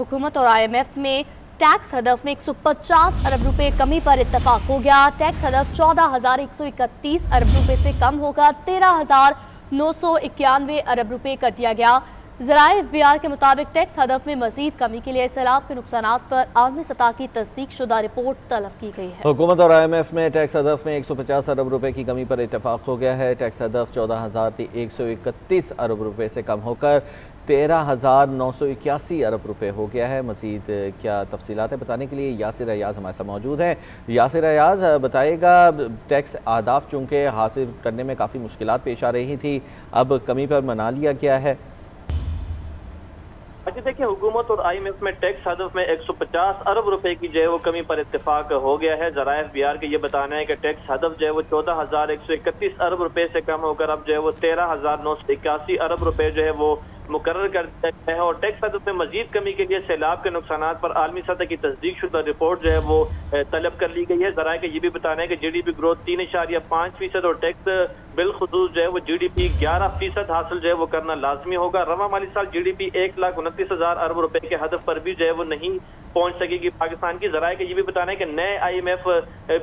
हुकूमत और IMF में टैक्स हदफ में 150 अरब रुपए कमी पर इत्तफाक हो गया। टैक्स हदफ 14,131 अरब रुपए से कम होकर 13,991 अरब रुपए कर दिया गया। ज़राए FBR के मुताबिक टैक्स हदफ में मजीद कमी के लिए सैलाब के नुकसानात पर आलमी सतह की तस्दीक शुदा रिपोर्ट तलब की गई है। हुकूमत और IMF में टैक्स हदफ में 150 अरब रुपए की कमी पर इत्तफाक हो गया है। टैक्स हदफ 14,131 अरब रुपए से कम होकर 13,981 अरब रुपए हो गया है। मजीद क्या तफसीलात है बताने के लिए यासिर अयाज हमारे साथ मौजूद हैं। यासिर अयाज बताइएगा, टैक्स अहदाफ चूँकि हासिल करने में काफ़ी मुश्किलात पेश आ रही थी, अब कमी पर मना लिया गया है। अच्छा देखिए, हुकूमत और IMF में टैक्स हदफ में 150 अरब रुपए की जो है वो कमी पर इत्तेफाक हो गया है। ज़राए FBR के ये बताना है कि टैक्स हदफ जो है वो 14,131 अरब रुपए से कम होकर अब जो है वो 13,981 अरब रुपए जो है वो मुकर्रर कर दिया गया है। और टैक्स हदफ में मजीद कमी के लिए सैलाब के नुकसानात पर आलमी सतह की तस्दीक शुदा रिपोर्ट जो है वो तलब कर ली गई है। ज़राए के ये भी बताना है कि GDP ग्रोथ 3.5% और टैक्स बिलखुसूस जो है वो GDP 11% हासिल जो है वो करना लाजमी होगा। रवा माली साल GDP 1,29,000 अरब रुपए के हदफ पर भी जो है वो नहीं पहुंच सकेगी पाकिस्तान की। ज़राए के ये भी बताना है कि नए IMF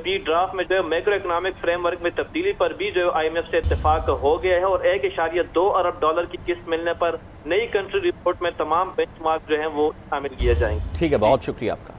भी ड्राफ्ट में जो है मैक्रो इकोनॉमिक फ्रेमवर्क में तब्दीली पर भी जो है IMF से इत्तेफाक हो गया है और 1.2 अरब डॉलर की किस्त मिलने पर नई कंट्री रिपोर्ट में तमाम बेंचमार्क जो है वो शामिल किए जाएंगे। ठीक है, बहुत शुक्रिया आपका।